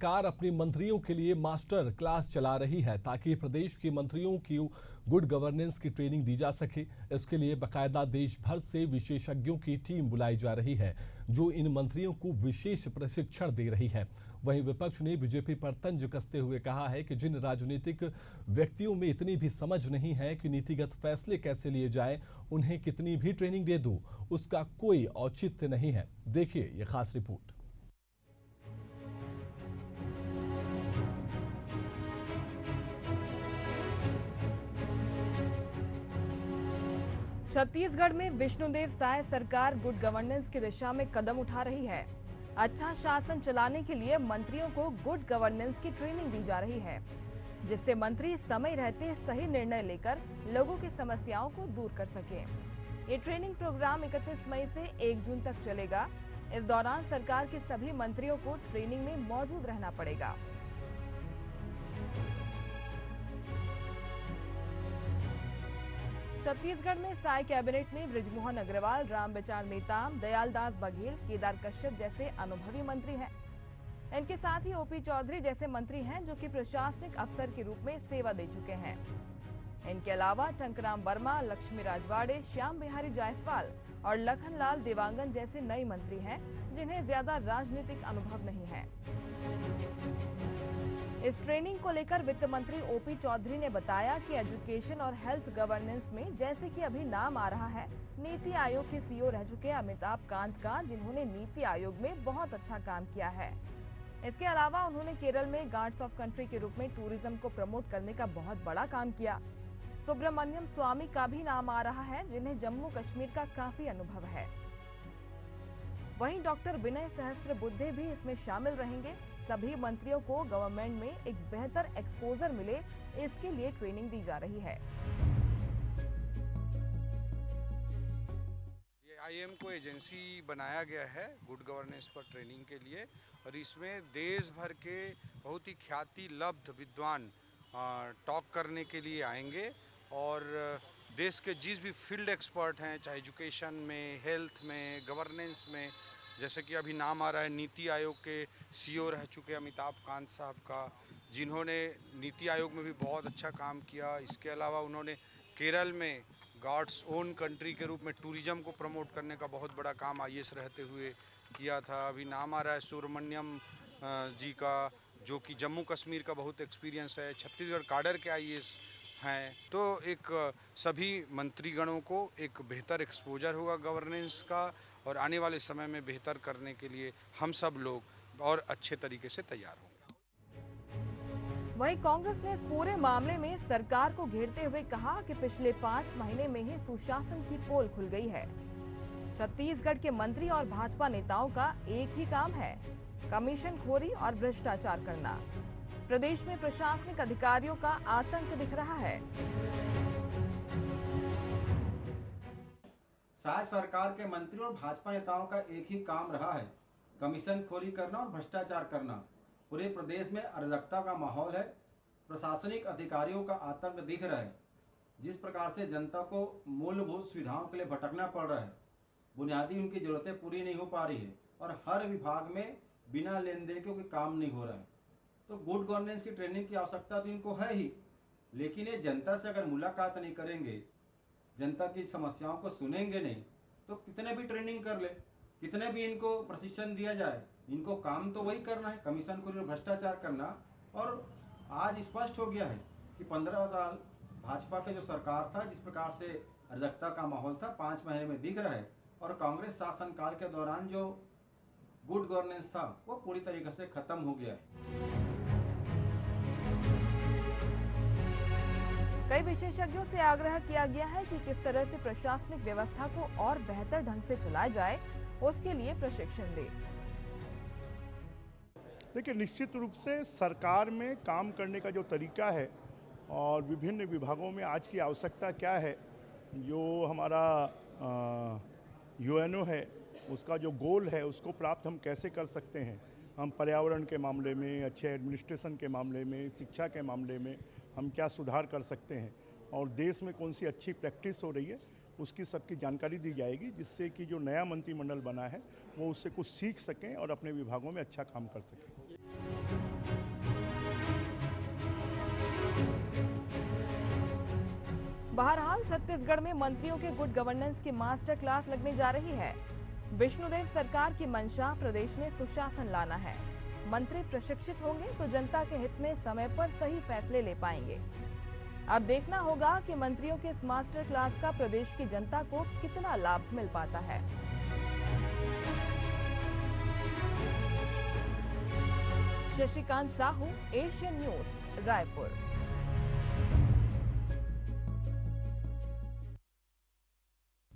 सरकार अपने मंत्रियों के लिए मास्टर क्लास चला रही है ताकि प्रदेश के मंत्रियों की गुड गवर्नेंस की ट्रेनिंग दी जा सके। इसके लिए बाकायदा देश भर से विशेषज्ञों की टीम बुलाई जा रही है जो इन मंत्रियों को विशेष प्रशिक्षण दे रही है। वहीं विपक्ष ने बीजेपी पर तंज कसते हुए कहा है कि जिन राजनीतिक व्यक्तियों में इतनी भी समझ नहीं है कि नीतिगत फैसले कैसे लिए जाए, उन्हें कितनी भी ट्रेनिंग दे दो उसका कोई औचित्य नहीं है। देखिए ये खास रिपोर्ट। छत्तीसगढ़ में विष्णुदेव साय सरकार गुड गवर्नेंस की दिशा में कदम उठा रही है। अच्छा शासन चलाने के लिए मंत्रियों को गुड गवर्नेंस की ट्रेनिंग दी जा रही है, जिससे मंत्री समय रहते सही निर्णय लेकर लोगों की समस्याओं को दूर कर सकें। ये ट्रेनिंग प्रोग्राम 31 मई से 1 जून तक चलेगा। इस दौरान सरकार के सभी मंत्रियों को ट्रेनिंग में मौजूद रहना पड़ेगा। छत्तीसगढ़ में साय कैबिनेट में बृजमोहन अग्रवाल, रामविचार नेताम, दयालदास बघेल, केदार कश्यप जैसे अनुभवी मंत्री हैं। इनके साथ ही ओपी चौधरी जैसे मंत्री हैं जो कि प्रशासनिक अफसर के रूप में सेवा दे चुके हैं। इनके अलावा टंकराम वर्मा, लक्ष्मी राजवाड़े, श्याम बिहारी जायसवाल और लखनलाल देवांगन जैसे नए मंत्री हैं जिन्हें ज्यादा राजनीतिक अनुभव नहीं है। इस ट्रेनिंग को लेकर वित्त मंत्री ओपी चौधरी ने बताया कि एजुकेशन और हेल्थ गवर्नेंस में जैसे कि अभी नाम आ रहा है नीति आयोग के सीईओ रह चुके अमिताभ कांत का, जिन्होंने नीति आयोग में बहुत अच्छा काम किया है। इसके अलावा उन्होंने केरल में गार्ड्स ऑफ कंट्री के रूप में टूरिज्म को प्रमोट करने का बहुत बड़ा काम किया। सुब्रमण्यम स्वामी का भी नाम आ रहा है, जिन्हें जम्मू कश्मीर का काफी अनुभव है। वहीं डॉक्टर विनय सहस्त्रबुद्धे भी इसमें शामिल रहेंगे। सभी मंत्रियों को गवर्नमेंट में एक बेहतर एक्सपोजर मिले, इसके लिए ट्रेनिंग दी जा रही है। ये आईएम को एजेंसी बनाया गया है गुड गवर्नेंस पर ट्रेनिंग के लिए, और इसमें देश भर के बहुत ही ख्याति लब्ध विद्वान टॉक करने के लिए आएंगे। और देश के जिस भी फील्ड एक्सपर्ट हैं, चाहे एजुकेशन में, हेल्थ में, गवर्नेंस में, जैसे कि अभी नाम आ रहा है नीति आयोग के सीईओ रह चुके अमिताभ कांत साहब का, जिन्होंने नीति आयोग में भी बहुत अच्छा काम किया। इसके अलावा उन्होंने केरल में गॉड्स ओन कंट्री के रूप में टूरिज्म को प्रमोट करने का बहुत बड़ा काम आईएएस रहते हुए किया था। अभी नाम आ रहा है सुब्रमण्यम जी का, जो कि जम्मू कश्मीर का बहुत एक्सपीरियंस है, छत्तीसगढ़ काडर के आईएएस हैं। तो एक सभी मंत्रीगणों को एक बेहतर एक्सपोजर होगा गवर्नेंस का, और आने वाले समय में बेहतर करने के लिए हम सब लोग और अच्छे तरीके से तैयार होंगे। वहीं कांग्रेस ने इस पूरे मामले में सरकार को घेरते हुए कहा कि पिछले 5 महीने में ही सुशासन की पोल खुल गई है। छत्तीसगढ़ के मंत्री और भाजपा नेताओं का एक ही काम है, कमीशन खोरी और भ्रष्टाचार करना। प्रदेश में प्रशासनिक अधिकारियों का आतंक दिख रहा है। शायद सरकार के मंत्री और भाजपा नेताओं का एक ही काम रहा है, कमीशन खोरी करना और भ्रष्टाचार करना। पूरे प्रदेश में अराजकता का माहौल है, प्रशासनिक अधिकारियों का आतंक दिख रहा है। जिस प्रकार से जनता को मूलभूत सुविधाओं के लिए भटकना पड़ रहा है, बुनियादी उनकी जरूरतें पूरी नहीं हो पा रही है, और हर विभाग में बिना लेन देन के कोई काम नहीं हो रहा है। तो गुड गवर्नेंस की ट्रेनिंग की आवश्यकता तो इनको है ही, लेकिन ये जनता से अगर मुलाकात नहीं करेंगे, जनता की समस्याओं को सुनेंगे नहीं, तो कितने भी ट्रेनिंग कर ले, कितने भी इनको प्रशिक्षण दिया जाए, इनको काम तो वही करना है, कमीशन खोरी और भ्रष्टाचार करना। और आज स्पष्ट हो गया है कि 15 साल भाजपा के जो सरकार था, जिस प्रकार से अराजकता का माहौल था, 5 महीने में दिख रहा है। और कांग्रेस शासनकाल के दौरान जो गुड गवर्नेंस था वो पूरी तरीके से खत्म हो गया है। कई विशेषज्ञों से आग्रह किया गया है कि किस तरह से प्रशासनिक व्यवस्था को और बेहतर ढंग से चलाया जाए, उसके लिए प्रशिक्षण दे। देखिए, निश्चित रूप से सरकार में काम करने का जो तरीका है और विभिन्न विभागों में आज की आवश्यकता क्या है, जो हमारा यूएनओ है उसका जो गोल है उसको प्राप्त हम कैसे कर सकते हैं। हम पर्यावरण के मामले में, अच्छे एडमिनिस्ट्रेशन के मामले में, शिक्षा के मामले में हम क्या सुधार कर सकते हैं, और देश में कौन सी अच्छी प्रैक्टिस हो रही है उसकी सबकी जानकारी दी जाएगी, जिससे कि जो नया मंत्रिमंडल बना है वो उससे कुछ सीख सकें और अपने विभागों में अच्छा काम कर सकें। बहरहाल छत्तीसगढ़ में मंत्रियों के गुड गवर्नेंस की मास्टर क्लास लगने जा रही है। विष्णुदेव सरकार की मंशा प्रदेश में सुशासन लाना है। मंत्री प्रशिक्षित होंगे तो जनता के हित में समय पर सही फैसले ले पाएंगे। अब देखना होगा कि मंत्रियों के इस मास्टर क्लास का प्रदेश की जनता को कितना लाभ मिल पाता है। Shashikant Sahu, Asian news, Raipur.